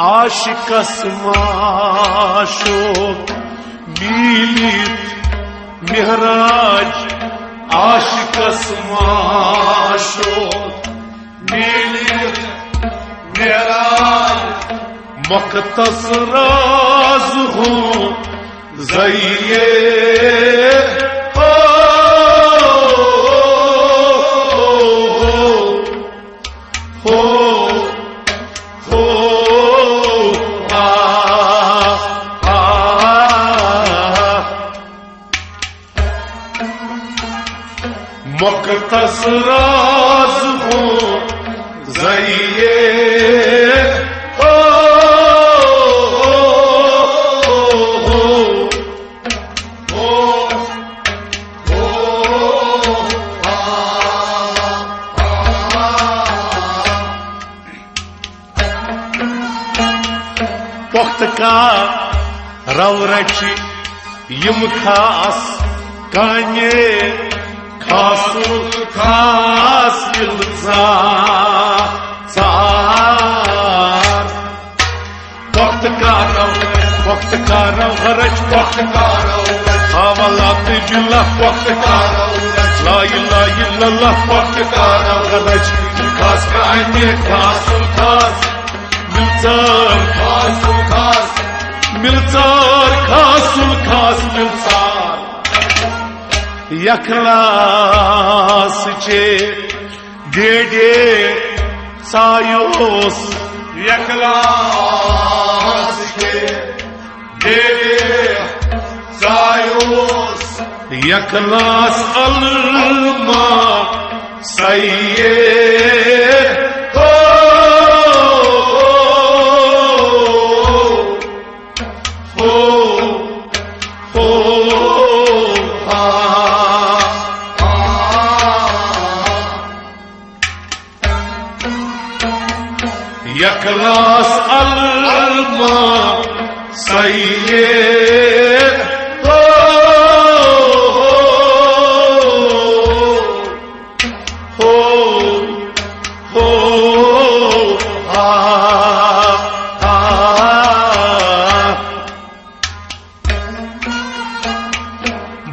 आशिकस माशोक मीलित मेहराज आशिकस माशोक मीलित मेहराज मखतस राज हूँ ज़इये मखतस राज हूँ ज़इये वक्त का रवरच यम खास कान्ये खासुल खास इल्ज़ार वक्त का रवरच हवालात बिल्लाह वक्त का ला इलाहा इल्लल्लाह वक्त का रवरच खास कान्ये खासुल खास मिलचार खासुल खास मिलचार यखलास चे डेडे सायोस यखलास चे डेडे सायोस यखलास अलमा सैये यखलास अलमा सैये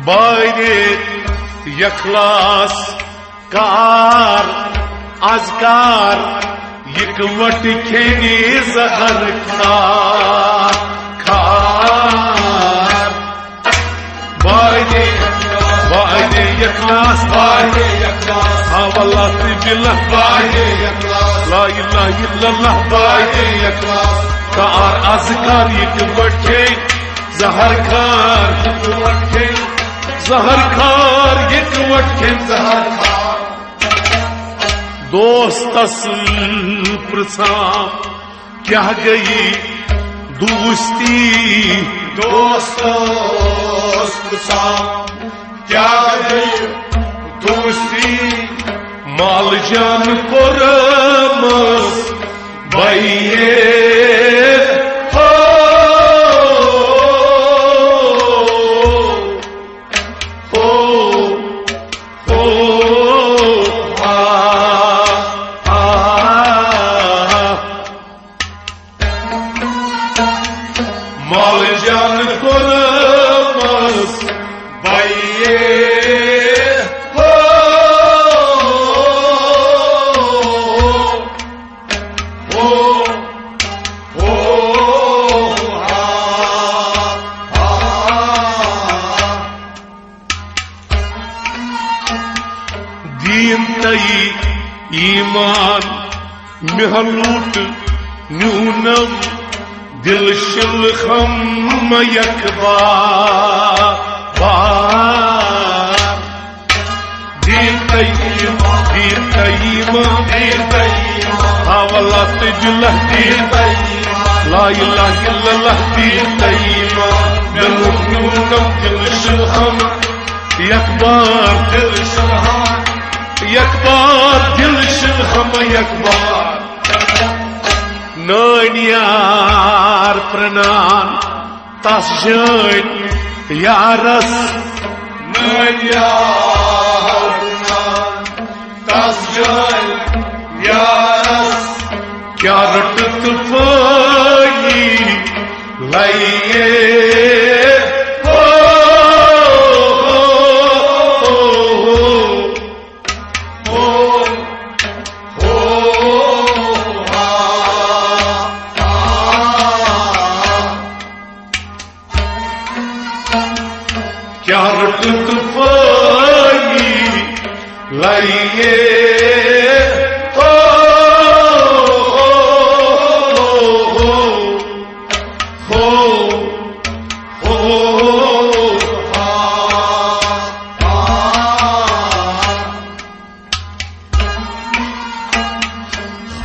बायरे यखलास कार अजकार यकवट खेनी जहर खार बायदे यखलास हवालात बिल्लाह ला इलाहा इल्लल्लाह बायदे यखलास कार अजकार यकवट खेन जहर खार यकवट खेन जहर खार दोस्तस प्रसाम क्या गई दोस्ती दोस्तस प्रसाम क्या गई दोस्ती माल जान कोरमस भैये माल जान कोरमस भैये दीन तई ईमान महलूट न्यूनम दिल शिल खम यकबार दीन तईमान हवालात बिल्लाह ला इलाहा इल्लल्लाह दीन तईमान न्यूनम दिल शिल खम यकबार दिल शिल खम यकबार नानियार प्रणान तस जान यारस नानियार प्रणान तस जान यारस क्या रटत लुत्फाई लाइए हो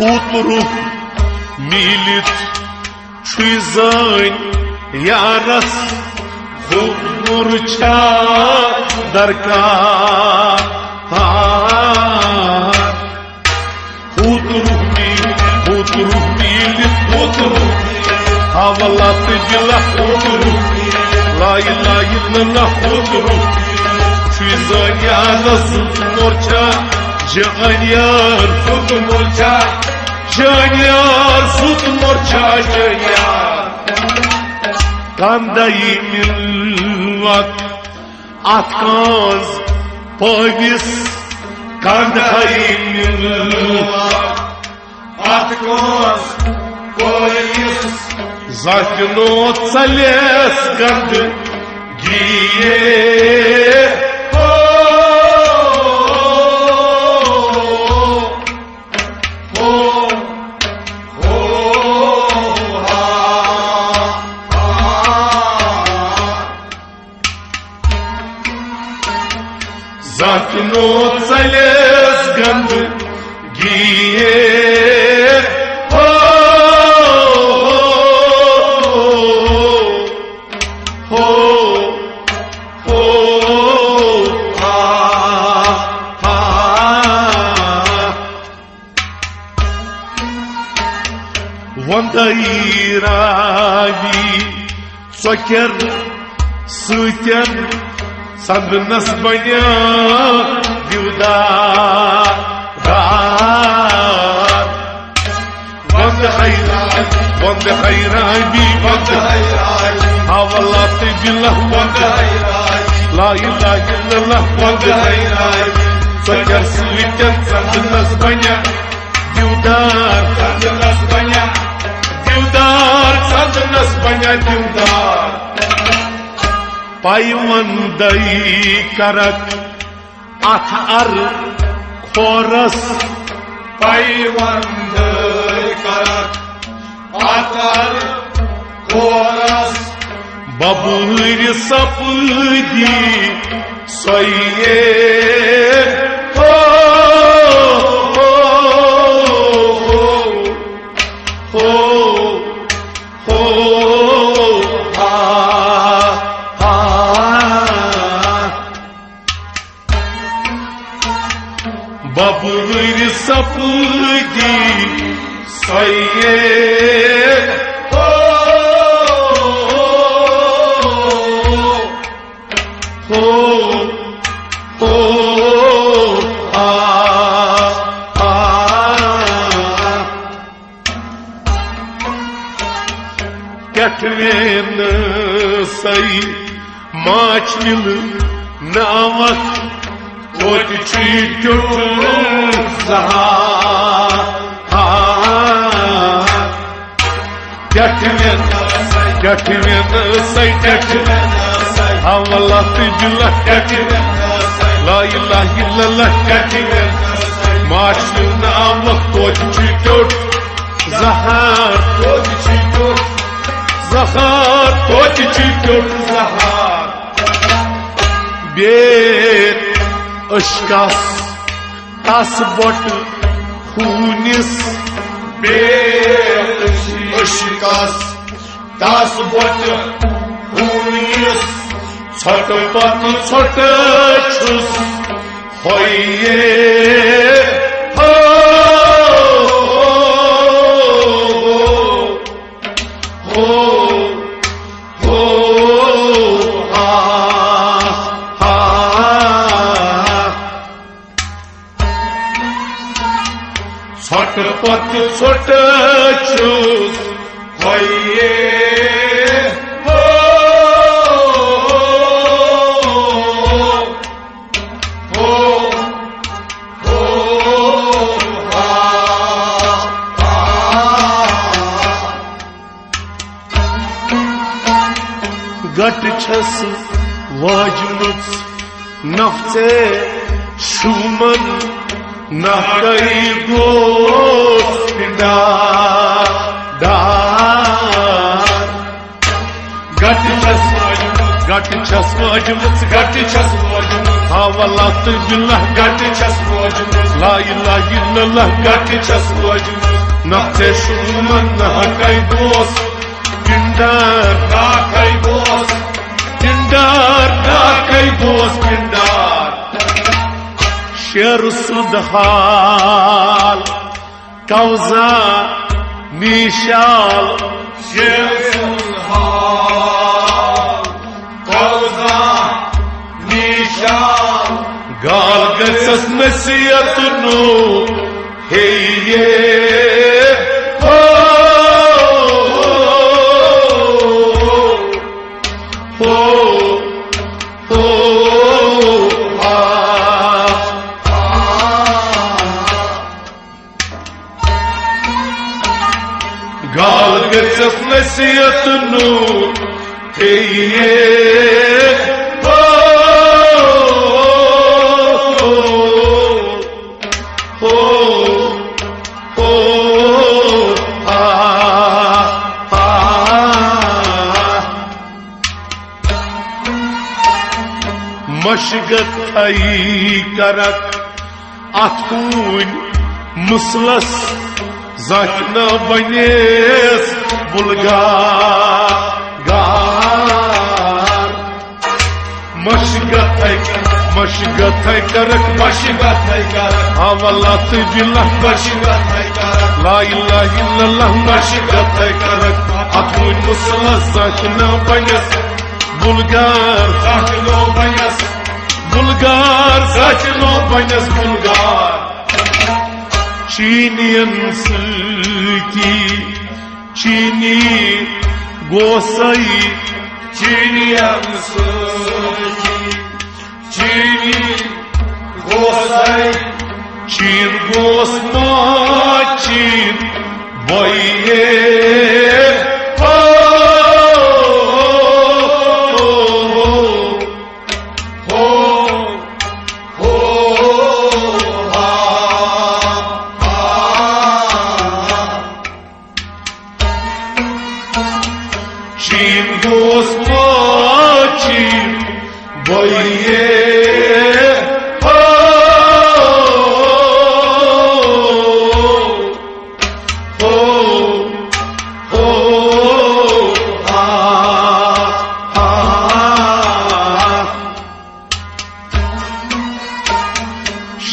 Утрух милит шизань ярас хумурча дарка Утрух милит хавалат дила утрух ла иля илlallah утрух шизань ярас хумурча Janiyar sut morcha Janiyar sut morcha Janiyar Kandayi milvat Atkaz Pavis Kandayi milvat Atkaz Pavis Zatino Tsales Kandı Giye Zatno tsales gand giye ho ho ho ha ha Vandairavi soker suter Sadnas banya divdar Vand hayrabi Havalat billah vand La ilahe illallah vand hayrabi Sakar suiten sadnas banya divdar Sadnas banya divdar Sadnas banya divdar Paymandayı karak atar koras Paymandayı karak atar koras Babır sapıdi soye ho ho ho ho Babır sapıdi soye ho ho ho ha ha Ketven say maçlıl navat What treat you Getmen say Havalat billah getmen La ilahe illallah getmen Maçlı namlak what treat you Zahar what treat you Zahar what treat you Zahar Bir Aşkas tas bot hunis bir aşkas tas bot hunis çot pat çot çus hoye ho ho ho ha Çotpat çot çus hoye ho ho ho ha ha Gat chas वाजमुच नफ्से शुमन नहकई गोस पिंडार गट छस वाजमुच हवालात बिल्लाह गट छस वाजमुच ला इलाहा इल्लल्लाह गट छस वाजमुच नफ्से शुमन नहकई गोस पिंडार पिंडार शेर सुदहाल कौजा निशाल शेर सुदहाल कौजा निशाल गाल गसस नसीहत no हे ये गाल गसस नसीहत no हे ये मशगत आई करक अथून मुसलस जाना बनेस बुलगार मशगत है करक हवालात बिल्लाह ला इलाहा इल्लल्लाह मशगत है करक अथून मुसलस जाना बनेस बुलगार जाचनो बनेस बुलगार चीनियन की चीनी गोसाई चीनियन की चीनी गोसाई चीन गोस मा चीन बइये चीन गोस चीन बइये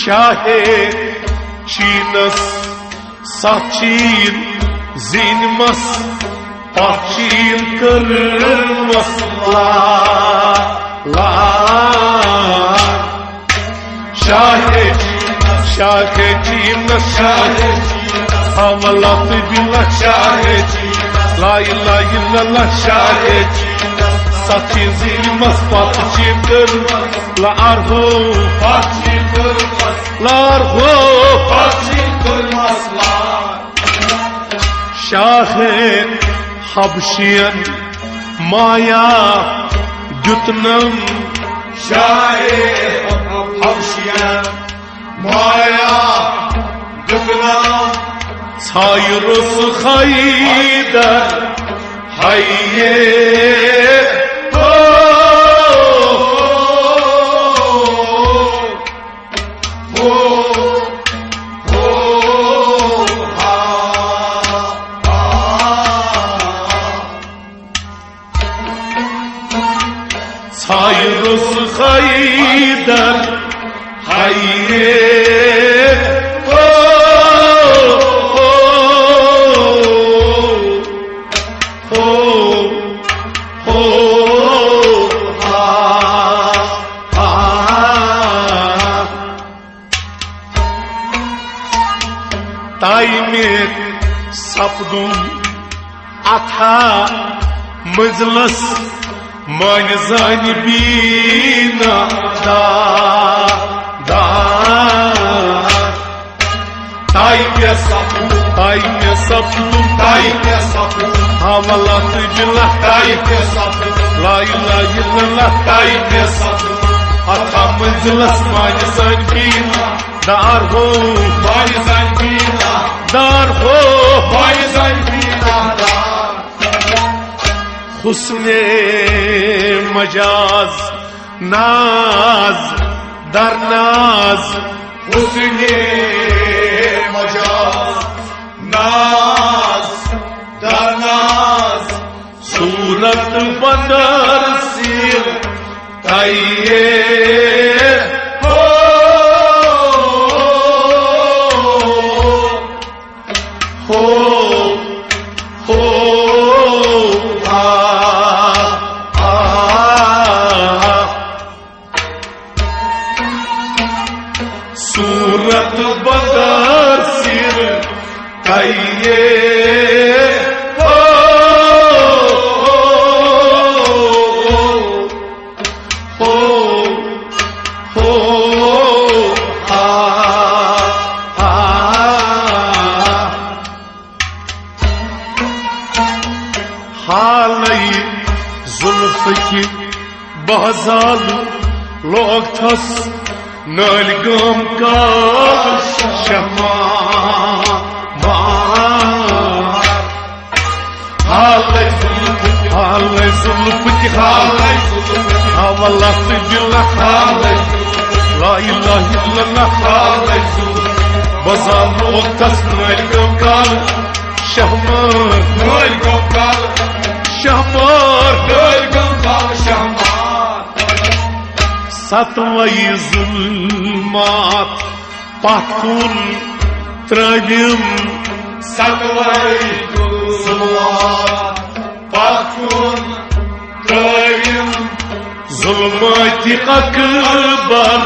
शाहे चीनस सचीन जीनमस पाचीन कर मसला शाहे चीनस हवालात बिल्लाह ला इलाहा इल्लल्लाह शाहे सचीन जीनमस पाचीन कर लारहो शाहे हबशियन माया जुतनम शाहे हबशियन माया जुतनम सायरुस खैदर hayye Sayrus Haydar hayye Taimir sapdum atha mızlas Manzani bina da Taimir sapdum havalat billah ला इलाहा इल्लल्लाह ताई में अथा मंजिलस मानि सान बीना दार हो मानि सान बीना दार हो मानि सान बीना हुस्ने मजाज नाज दर नाज हुस्ने मजाज नाज दर नाज सूरत बदर सिर ताइये सूरत बदर सिर ताइये हालई जुल्फ की बहजाल लोग थस नल गम का शमा हालई जुल्फ की हवाला से दिला ला इलाहा इल्लल्लाह बहजाल लोग थस नल गम का शहमार नल गम का शहमार नल गम का शहमार सतवई जुल्मात पकुन त्रविम सतवई जुल्मात पकुन त्रविम जुल्माति अकबर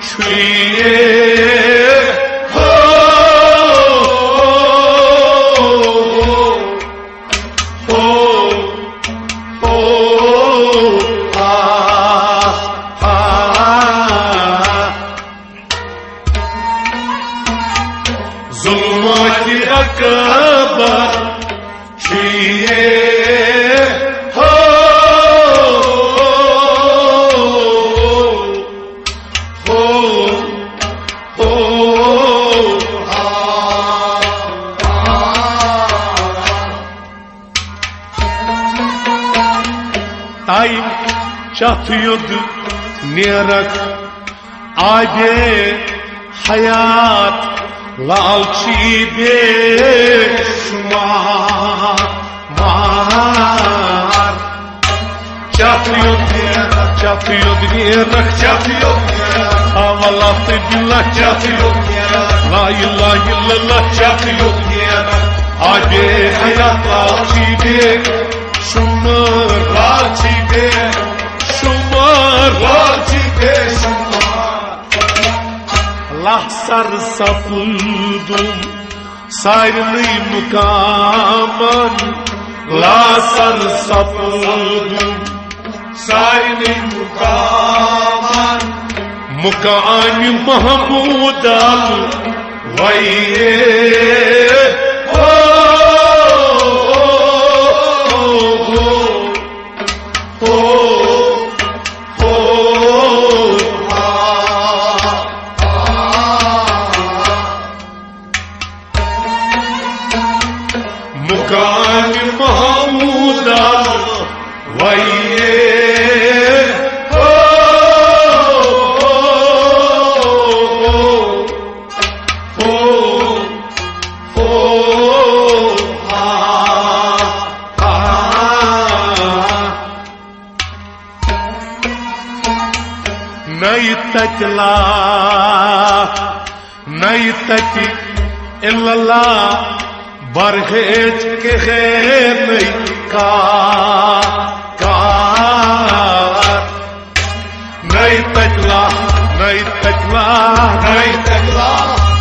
छुए जुल्माति अकबर छुए ताई चथ युद्ध नेरक आगे हयात लालची बेशुमार मार चथ युद्ध नेरक हवाला से दिला चथ युद्ध ला इलाहा इल्लल्लाह चथ युद्ध आगे हयात लालची बेशुमार लालची बेशुमार लालची बेशुमार लहसर सपूदुम सारनी मुकामन लहसर सपूदुम सारनी मुकामन मुकाम महमूद वैये मुकाम महमूद वैये नई तचला नई तची इल्लल्लाह बरखेज के खैर नहीं कार नई तचला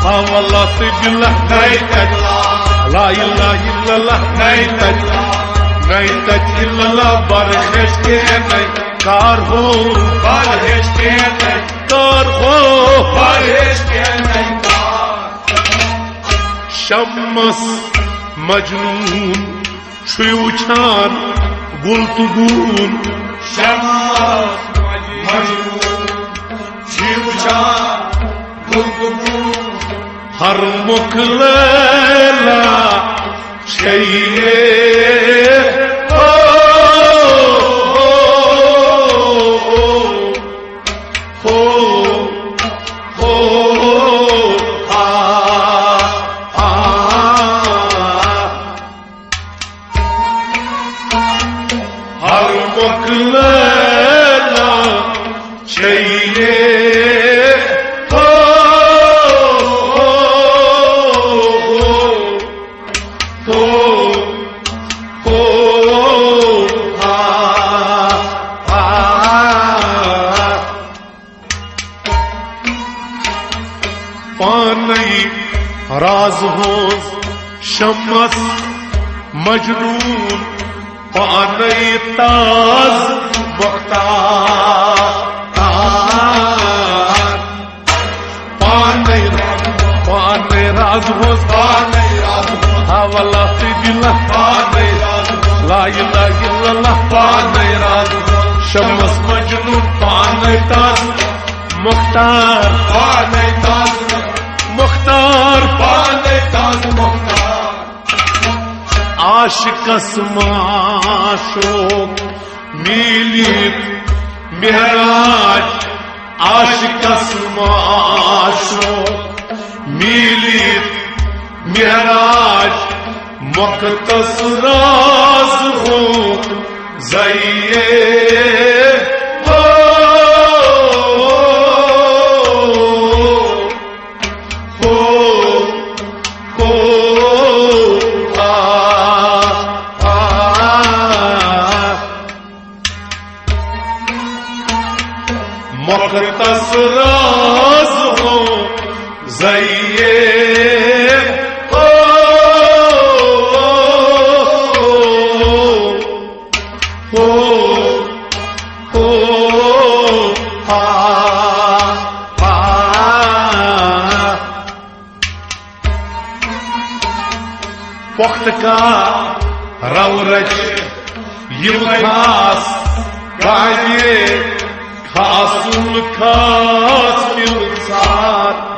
हवाला से दिला नई तचला ला इलाहा इल्लल्लाह नई तचला बरखेज के नहीं कार हो बरखेज के नहीं कार हो बरखेज के नहीं शम्मस मजनून छुछान गुल तो गुल शम्मस मजनून शिवशा गुल तो गुल हर मुख लैला चाहिए राज होस शम्मस मजनून पानई ताज मुख्तार पानई राज होस हवाला दिला पानई ला इलाहा इल्लल्लाह पानई राज शम्मस मजनून पानई ताज मुख्तार पानई ताज मुख्तार पानई ताज मुख्तार आशिकस माशोक मिलित मेहराज आशिकस माशोक मिलित मेहराज मुक़द्दस राज हो ज़इए मुक़द्दस राज हो ज़इए वक्त का रौरज यम खास गाये खासुल खास मिलसार